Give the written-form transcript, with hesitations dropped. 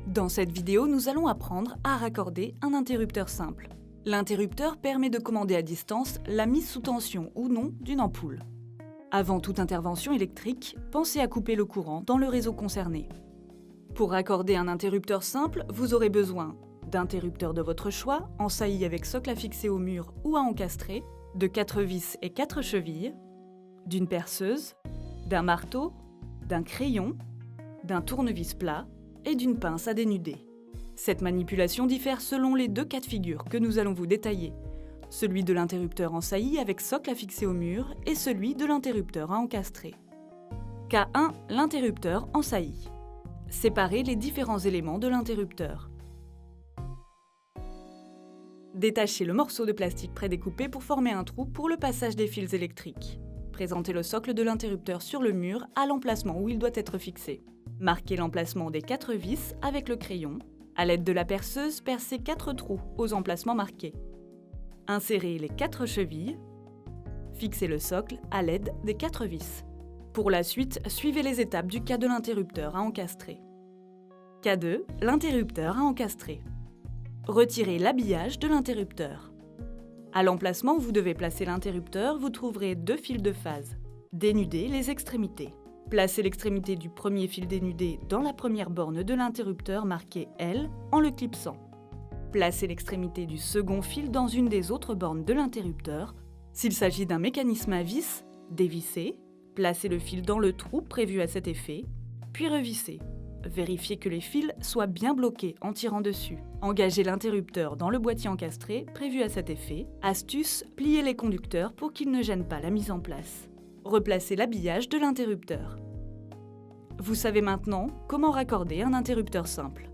Dans cette vidéo, nous allons apprendre à raccorder un interrupteur simple. L'interrupteur permet de commander à distance la mise sous tension ou non d'une ampoule. Avant toute intervention électrique, pensez à couper le courant dans le réseau concerné. Pour raccorder un interrupteur simple, vous aurez besoin d'interrupteurs de votre choix, en saillie avec socle à fixer au mur ou à encastrer, de 4 vis et 4 chevilles, d'une perceuse, d'un marteau, d'un crayon, d'un tournevis plat et d'une pince à dénuder. Cette manipulation diffère selon les deux cas de figure que nous allons vous détailler, celui de l'interrupteur en saillie avec socle à fixer au mur et celui de l'interrupteur à encastrer. Cas 1, l'interrupteur en saillie. Séparez les différents éléments de l'interrupteur. Détachez le morceau de plastique prédécoupé pour former un trou pour le passage des fils électriques. Présentez le socle de l'interrupteur sur le mur à l'emplacement où il doit être fixé. Marquez l'emplacement des 4 vis avec le crayon. À l'aide de la perceuse, percez 4 trous aux emplacements marqués. Insérez les 4 chevilles. Fixez le socle à l'aide des 4 vis. Pour la suite, suivez les étapes du cas de l'interrupteur à encastrer. Cas 2, l'interrupteur à encastrer. Retirez l'habillage de l'interrupteur. À l'emplacement où vous devez placer l'interrupteur, vous trouverez 2 fils de phase. Dénudez les extrémités. Placez l'extrémité du premier fil dénudé dans la première borne de l'interrupteur marquée L en le clipsant. Placez l'extrémité du second fil dans une des autres bornes de l'interrupteur. S'il s'agit d'un mécanisme à vis, dévissez. Placez le fil dans le trou prévu à cet effet, puis revissez. Vérifiez que les fils soient bien bloqués en tirant dessus. Engagez l'interrupteur dans le boîtier encastré prévu à cet effet. Astuce, pliez les conducteurs pour qu'ils ne gênent pas la mise en place. Replacez l'habillage de l'interrupteur. Vous savez maintenant comment raccorder un interrupteur simple.